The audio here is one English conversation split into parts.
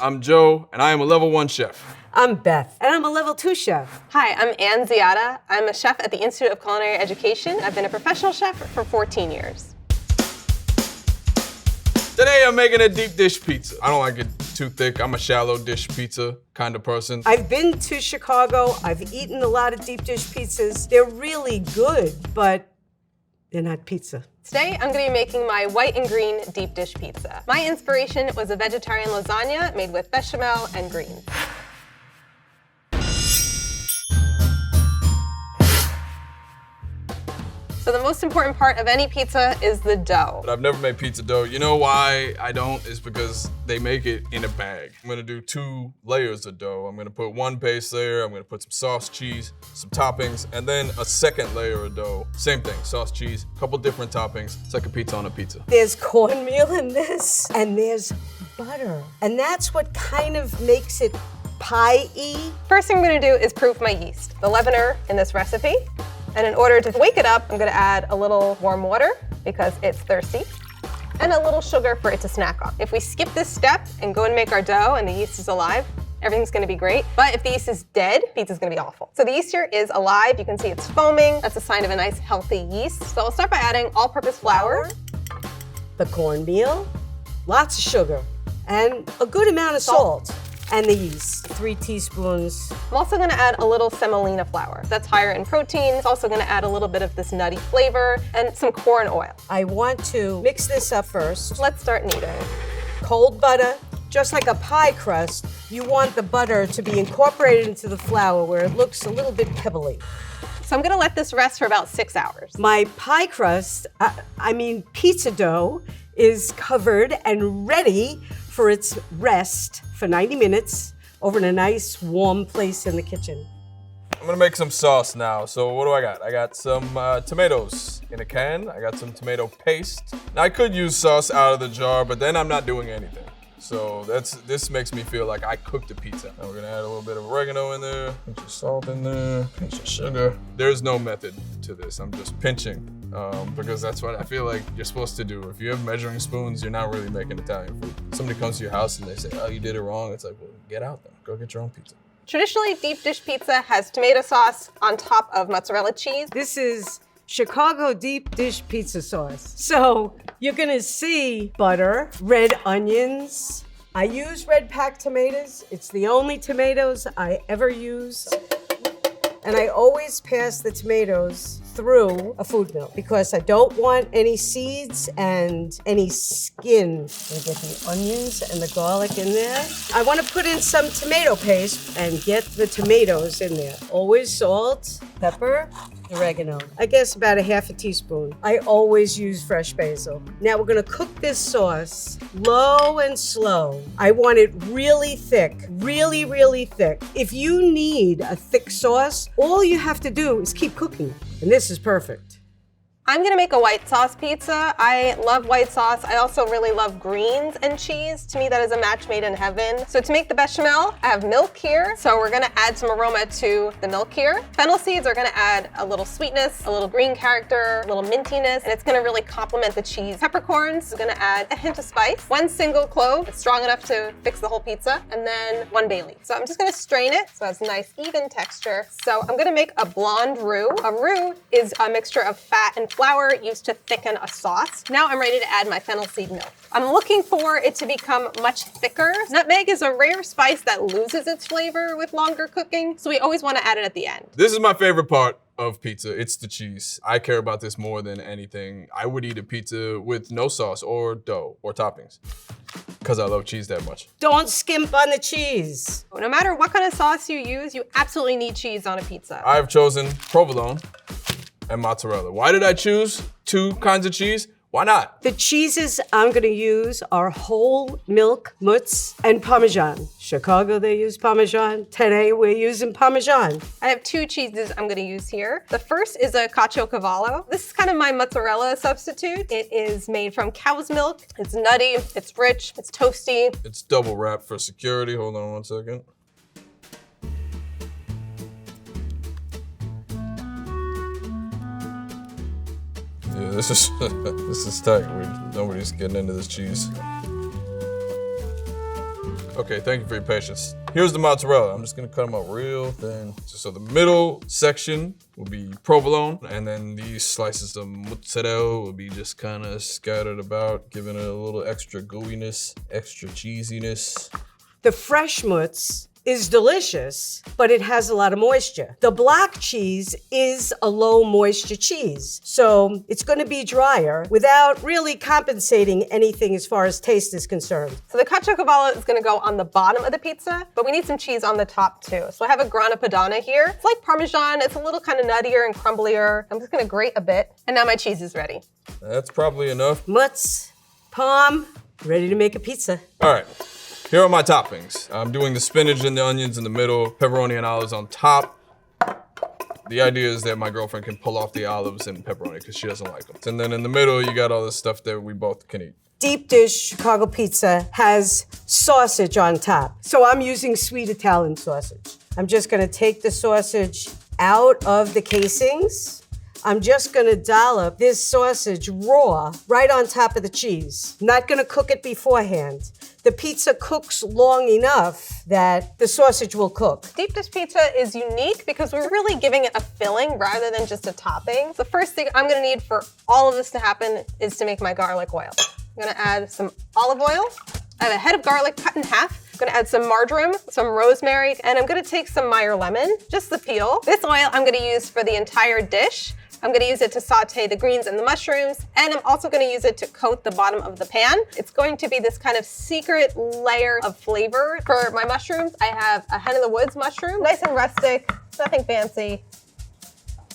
I'm Joe, and I am a level 1 chef. I'm Beth, and I'm a level 2 chef. Hi, I'm Ann Ziata. I'm a chef at the Institute of Culinary Education. I've been a professional chef for 14 years. Today I'm making a deep dish pizza. I don't like it too thick. I'm a shallow dish pizza kind of person. I've been to Chicago. I've eaten a lot of deep dish pizzas. They're really good, but they're not pizza. Today, I'm gonna be making my white and green deep dish pizza. My inspiration was a vegetarian lasagna made with bechamel and greens. So the most important part of any pizza is the dough. But I've never made pizza dough. You know why I don't? Is because they make it in a bag. I'm gonna do 2 layers of dough. I'm gonna put 1 base layer, I'm gonna put some sauce, cheese, some toppings, and then a second layer of dough. Same thing, sauce, cheese, a couple different toppings. It's like a pizza on a pizza. There's cornmeal in this, and there's butter. And that's what kind of makes it pie-y. First thing I'm gonna do is proof my yeast, the leavener in this recipe. And in order to wake it up, I'm gonna add a little warm water because it's thirsty, and a little sugar for it to snack on. If we skip this step and go and make our dough and the yeast is alive, everything's gonna be great. But if the yeast is dead, pizza's gonna be awful. So the yeast here is alive. You can see it's foaming. That's a sign of a nice, healthy yeast. So I'll start by adding all-purpose flour. The cornmeal, lots of sugar, and a good amount of salt. And the yeast, 3 teaspoons. I'm also gonna add a little semolina flour. That's higher in protein. It's also gonna add a little bit of this nutty flavor and some corn oil. I want to mix this up first. Let's start kneading. Cold butter, just like a pie crust, you want the butter to be incorporated into the flour where it looks a little bit pebbly. So I'm gonna let this rest for about 6 hours. My pie crust, pizza dough, is covered and ready for its rest for 90 minutes over in a nice warm place in the kitchen. I'm gonna make some sauce now. So what do I got? I got some tomatoes in a can. I got some tomato paste. Now I could use sauce out of the jar, but then I'm not doing anything. So this makes me feel like I cooked a pizza. Now we're gonna add a little bit of oregano in there, pinch of salt in there, pinch of sugar. There's no method to this. I'm just pinching because that's what I feel like you're supposed to do. If you have measuring spoons, you're not really making Italian food. Somebody comes to your house and they say, oh, you did it wrong. It's like, well, get out then. Go get your own pizza. Traditionally, deep dish pizza has tomato sauce on top of mozzarella cheese. This is Chicago deep dish pizza sauce. So you're gonna see butter, red onions. I use red packed tomatoes. It's the only tomatoes I ever use. And I always pass the tomatoes through a food mill because I don't want any seeds and any skin. I'm gonna get the onions and the garlic in there. I want to put in some tomato paste and get the tomatoes in there. Always salt, pepper, oregano. I guess about a half a teaspoon. I always use fresh basil. Now we're gonna cook this sauce low and slow. I want it really thick, really, really thick. If you need a thick sauce, all you have to do is keep cooking it. And this is perfect. I'm gonna make a white sauce pizza. I love white sauce. I also really love greens and cheese. To me, that is a match made in heaven. So to make the bechamel, I have milk here. So we're gonna add some aroma to the milk here. Fennel seeds are gonna add a little sweetness, a little green character, a little mintiness, and it's gonna really complement the cheese. Peppercorns is gonna add a hint of spice. 1 single clove, it's strong enough to fix the whole pizza, and then 1 bay leaf. So I'm just gonna strain it so it's nice, even texture. So I'm gonna make a blonde roux. A roux is a mixture of fat and flour used to thicken a sauce. Now I'm ready to add my fennel seed milk. I'm looking for it to become much thicker. Nutmeg is a rare spice that loses its flavor with longer cooking, so we always want to add it at the end. This is my favorite part of pizza. It's the cheese. I care about this more than anything. I would eat a pizza with no sauce or dough or toppings because I love cheese that much. Don't skimp on the cheese. No matter what kind of sauce you use, you absolutely need cheese on a pizza. I've chosen provolone and mozzarella. Why did I choose 2 kinds of cheese? Why not? The cheeses I'm gonna use are whole milk mozz and Parmesan. Chicago, they use Parmesan. Today, we're using Parmesan. I have 2 cheeses I'm gonna use here. The first is a Caciocavallo. This is kind of my mozzarella substitute. It is made from cow's milk. It's nutty, it's rich, it's toasty. It's double wrapped for security. Hold on 1 second. Yeah, this is tight. Nobody's getting into this cheese. Okay, thank you for your patience. Here's the mozzarella. I'm just gonna cut them up real thin. So the middle section will be provolone, and then these slices of mozzarella will be just kind of scattered about, giving it a little extra gooiness, extra cheesiness. The fresh mozz is delicious, but it has a lot of moisture. The block cheese is a low moisture cheese, so it's gonna be drier without really compensating anything as far as taste is concerned. So the caciocavallo is gonna go on the bottom of the pizza, but we need some cheese on the top too. So I have a grana padano here. It's like Parmesan, it's a little kind of nuttier and crumblier. I'm just gonna grate a bit, and now my cheese is ready. That's probably enough. Mozz, palm, ready to make a pizza. All right. Here are my toppings. I'm doing the spinach and the onions in the middle, pepperoni and olives on top. The idea is that my girlfriend can pull off the olives and pepperoni because she doesn't like them. And then in the middle, you got all this stuff that we both can eat. Deep dish Chicago pizza has sausage on top. So I'm using sweet Italian sausage. I'm just gonna take the sausage out of the casings. I'm just gonna dollop this sausage raw right on top of the cheese. Not gonna cook it beforehand. The pizza cooks long enough that the sausage will cook. Deep dish pizza is unique because we're really giving it a filling rather than just a topping. The first thing I'm gonna need for all of this to happen is to make my garlic oil. I'm gonna add some olive oil. I have a head of garlic cut in half. I'm gonna add some marjoram, some rosemary, and I'm gonna take some Meyer lemon, just the peel. This oil I'm gonna use for the entire dish. I'm gonna use it to saute the greens and the mushrooms, and I'm also gonna use it to coat the bottom of the pan. It's going to be this kind of secret layer of flavor. For my mushrooms, I have a hen of the woods mushroom, nice and rustic, nothing fancy.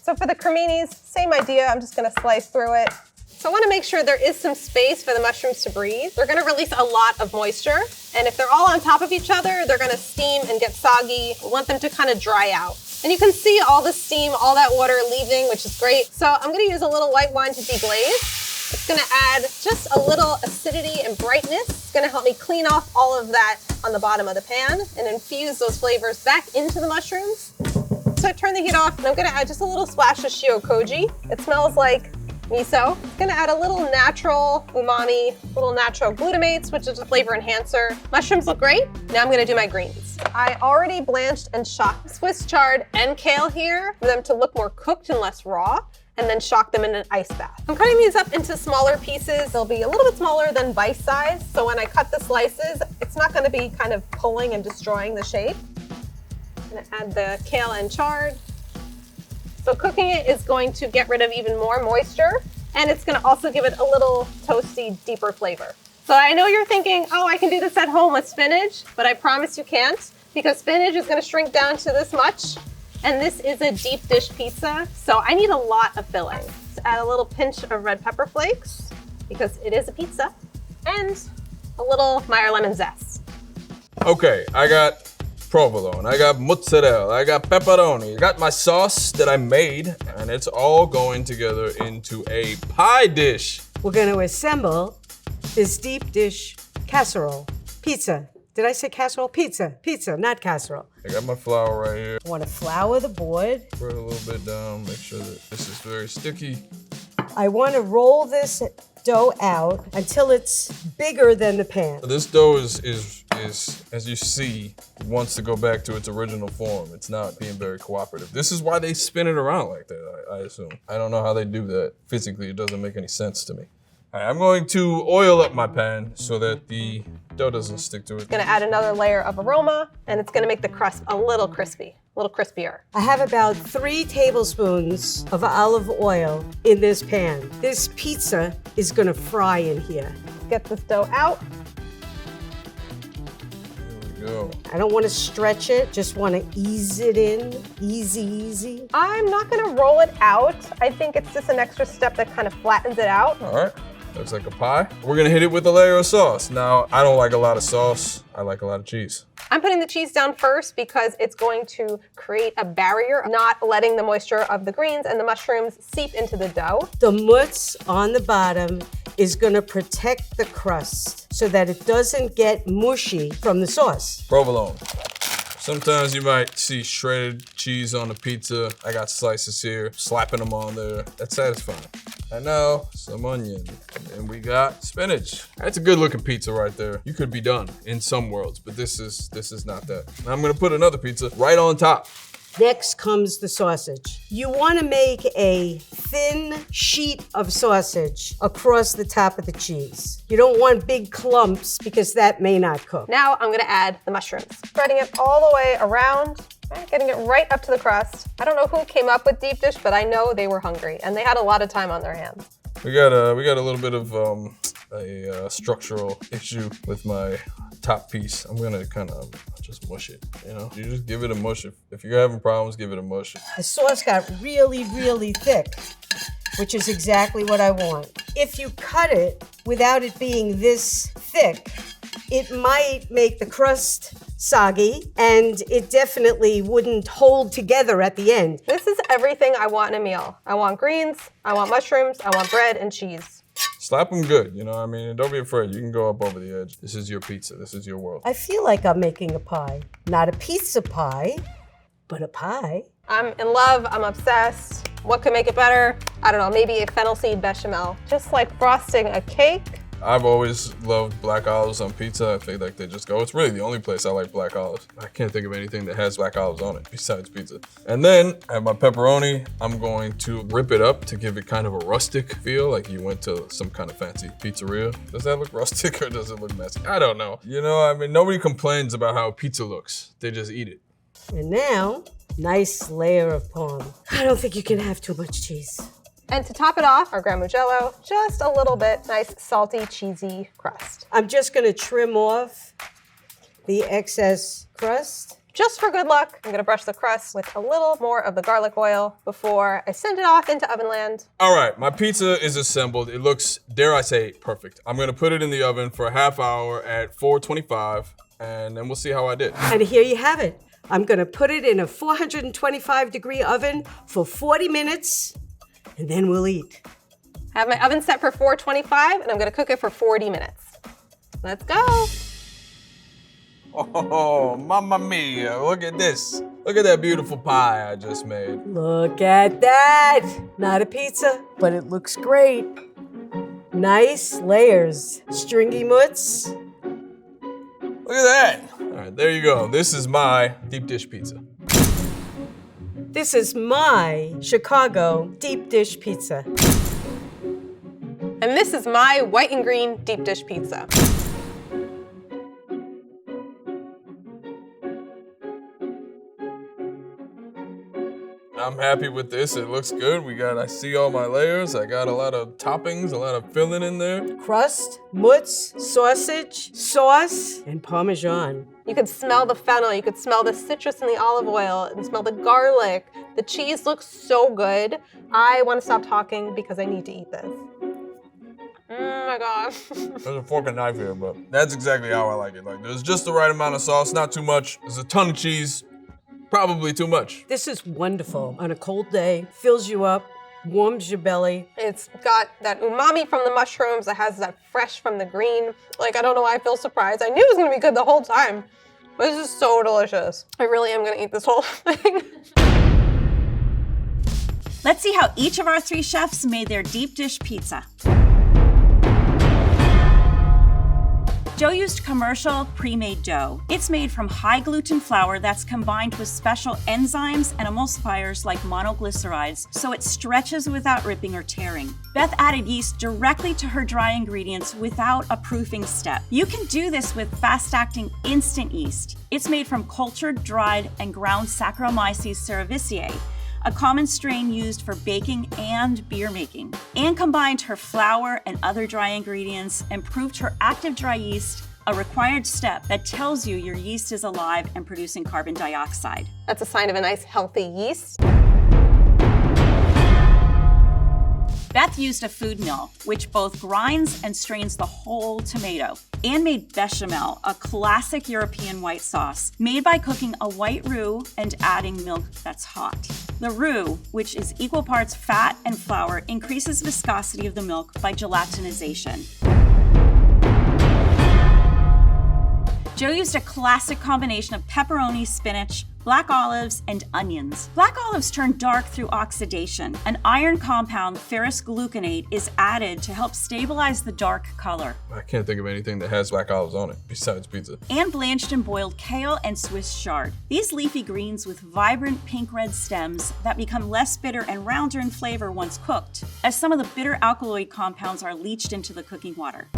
So for the creminis, same idea, I'm just gonna slice through it. So I wanna make sure there is some space for the mushrooms to breathe. They're gonna release a lot of moisture, and if they're all on top of each other, they're gonna steam and get soggy. We want them to kind of dry out. And you can see all the steam, all that water leaving, which is great. So I'm gonna use a little white wine to deglaze. It's gonna add just a little acidity and brightness. It's gonna help me clean off all of that on the bottom of the pan and infuse those flavors back into the mushrooms. So I turn the heat off, and I'm gonna add just a little splash of shiokoji. It smells like miso. It's gonna add a little natural umami, little natural glutamates, which is a flavor enhancer. Mushrooms look great. Now I'm gonna do my greens. I already blanched and shocked Swiss chard and kale here for them to look more cooked and less raw, and then shock them in an ice bath. I'm cutting these up into smaller pieces. They'll be a little bit smaller than bite size, so when I cut the slices, it's not gonna be kind of pulling and destroying the shape. I'm gonna add the kale and chard. So cooking it is going to get rid of even more moisture, and it's gonna also give it a little toasty, deeper flavor. So I know you're thinking, oh, I can do this at home with spinach, but I promise you can't, because spinach is gonna shrink down to this much, and this is a deep dish pizza, so I need a lot of filling. Let's add a little pinch of red pepper flakes, because it is a pizza, and a little Meyer lemon zest. Okay, I got provolone, I got mozzarella, I got pepperoni, I got my sauce that I made, and it's all going together into a pie dish. We're gonna assemble this deep dish casserole. Pizza. Did I say casserole? Pizza. Pizza, not casserole. I got my flour right here. I wanna flour the board. Spread a little bit down, make sure that this is very sticky. I wanna roll this dough out until it's bigger than the pan. This dough is as you see, wants to go back to its original form. It's not being very cooperative. This is why they spin it around like that, I assume. I don't know how they do that. Physically, it doesn't make any sense to me. All right, I'm going to oil up my pan so that the dough doesn't stick to it. Gonna add another layer of aroma, and it's gonna make the crust a little crispy, a little crispier. I have about 3 tablespoons of olive oil in this pan. This pizza is gonna fry in here. Get this dough out. Go. I don't want to stretch it, just want to ease it in, easy. I'm not gonna roll it out. I think it's just an extra step that kind of flattens it out. All right, looks like a pie. We're gonna hit it with a layer of sauce. Now, I don't like a lot of sauce. I like a lot of cheese. I'm putting the cheese down first because it's going to create a barrier, not letting the moisture of the greens and the mushrooms seep into the dough. The mozz on the bottom is gonna protect the crust so that it doesn't get mushy from the sauce. Provolone. Sometimes you might see shredded cheese on the pizza. I got slices here, slapping them on there. That's satisfying. And now some onion. And we got spinach. That's a good looking pizza right there. You could be done in some worlds, but this is not that. Now I'm gonna put another pizza right on top. Next comes the sausage. You want to make a thin sheet of sausage across the top of the cheese. You don't want big clumps because that may not cook. Now I'm gonna add the mushrooms. Spreading it all the way around, right, getting it right up to the crust. I don't know who came up with deep dish, but I know they were hungry and they had a lot of time on their hands. We got a little bit of a structural issue with my top piece. I'm gonna kind of just mush it, you know? You just give it a mush. If you're having problems, give it a mush. The sauce got really, really thick, which is exactly what I want. If you cut it without it being this thick, it might make the crust soggy, and it definitely wouldn't hold together at the end. This is everything I want in a meal. I want greens, I want mushrooms, I want bread and cheese. Slap them good, you know what I mean? And don't be afraid, you can go up over the edge. This is your pizza, this is your world. I feel like I'm making a pie. Not a pizza pie, but a pie. I'm in love, I'm obsessed. What could make it better? I don't know, maybe a fennel seed bechamel. Just like frosting a cake. I've always loved black olives on pizza. I think like they just go. It's really the only place I like black olives. I can't think of anything that has black olives on it besides pizza. And then I have my pepperoni. I'm going to rip it up to give it kind of a rustic feel, like you went to some kind of fancy pizzeria. Does that look rustic or does it look messy? I don't know. You know, I mean, nobody complains about how pizza looks. They just eat it. And now, nice layer of parm. I don't think you can have too much cheese. And to top it off, our gramugello, just a little bit, nice, salty, cheesy crust. I'm just gonna trim off the excess crust. Just for good luck, I'm gonna brush the crust with a little more of the garlic oil before I send it off into oven land. All right, my pizza is assembled. It looks, dare I say, perfect. I'm gonna put it in the oven for a half hour at 425, and then we'll see how I did. And here you have it. I'm gonna put it in a 425-degree oven for 40 minutes, and then we'll eat. I have my oven set for 425, and I'm gonna cook it for 40 minutes. Let's go. Oh, mamma mia, look at this. Look at that beautiful pie I just made. Look at that. Not a pizza, but it looks great. Nice layers. Stringy mutts. Look at that. All right, there you go. This is my deep dish pizza. This is my Chicago deep dish pizza. And this is my white and green deep dish pizza. I'm happy with this. It looks good. I see all my layers. I got a lot of toppings, a lot of filling in there. Crust, mutts, sausage, sauce, and Parmesan. You could smell the fennel, you could smell the citrus in the olive oil, and smell the garlic. The cheese looks so good. I want to stop talking because I need to eat this. Oh my God. There's a fork and knife here, but that's exactly how I like it. Like, there's just the right amount of sauce, not too much. There's a ton of cheese, probably too much. This is wonderful. On a cold day, fills you up, warms your belly. It's got that umami from the mushrooms. It has that fresh from the green. Like, I don't know why I feel surprised. I knew it was gonna be good the whole time. But this is so delicious. I really am gonna eat this whole thing. Let's see how each of our three chefs made their deep dish pizza. Joe used commercial pre-made dough. It's made from high gluten flour that's combined with special enzymes and emulsifiers like monoglycerides, so it stretches without ripping or tearing. Beth added yeast directly to her dry ingredients without a proofing step. You can do this with fast-acting instant yeast. It's made from cultured, dried, and ground Saccharomyces cerevisiae, a common strain used for baking and beer making. Ann combined her flour and other dry ingredients and proved her active dry yeast, a required step that tells you your yeast is alive and producing carbon dioxide. That's a sign of a nice, healthy yeast. Beth used a food mill, which both grinds and strains the whole tomato. Ann made bechamel, a classic European white sauce, made by cooking a white roux and adding milk that's hot. The roux, which is equal parts fat and flour, increases viscosity of the milk by gelatinization. Joe used a classic combination of pepperoni, spinach, black olives, and onions. Black olives turn dark through oxidation. An iron compound, ferrous gluconate, is added to help stabilize the dark color. I can't think of anything that has black olives on it besides pizza. And blanched and boiled kale and Swiss chard. These leafy greens with vibrant pink-red stems that become less bitter and rounder in flavor once cooked, as some of the bitter alkaloid compounds are leached into the cooking water.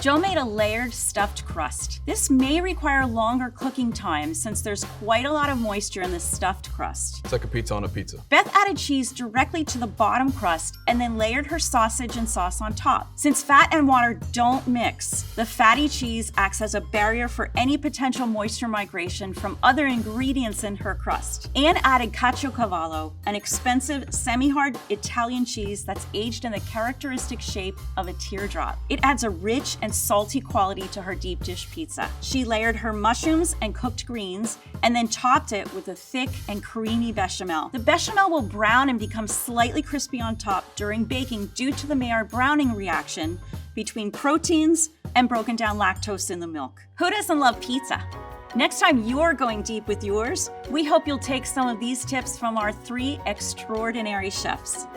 Joe made a layered stuffed crust. This may require longer cooking time since there's quite a lot of moisture in this stuffed crust. It's like a pizza on a pizza. Beth added cheese directly to the bottom crust and then layered her sausage and sauce on top. Since fat and water don't mix, the fatty cheese acts as a barrier for any potential moisture migration from other ingredients in her crust. Ann added caciocavallo, an expensive, semi-hard Italian cheese that's aged in the characteristic shape of a teardrop. It adds a rich and salty quality to her deep dish pizza. She layered her mushrooms and cooked greens and then topped it with a thick and creamy bechamel. The bechamel will brown and become slightly crispy on top during baking due to the Maillard browning reaction between proteins and broken down lactose in the milk. Who doesn't love pizza? Next time you're going deep with yours, we hope you'll take some of these tips from our 3 extraordinary chefs.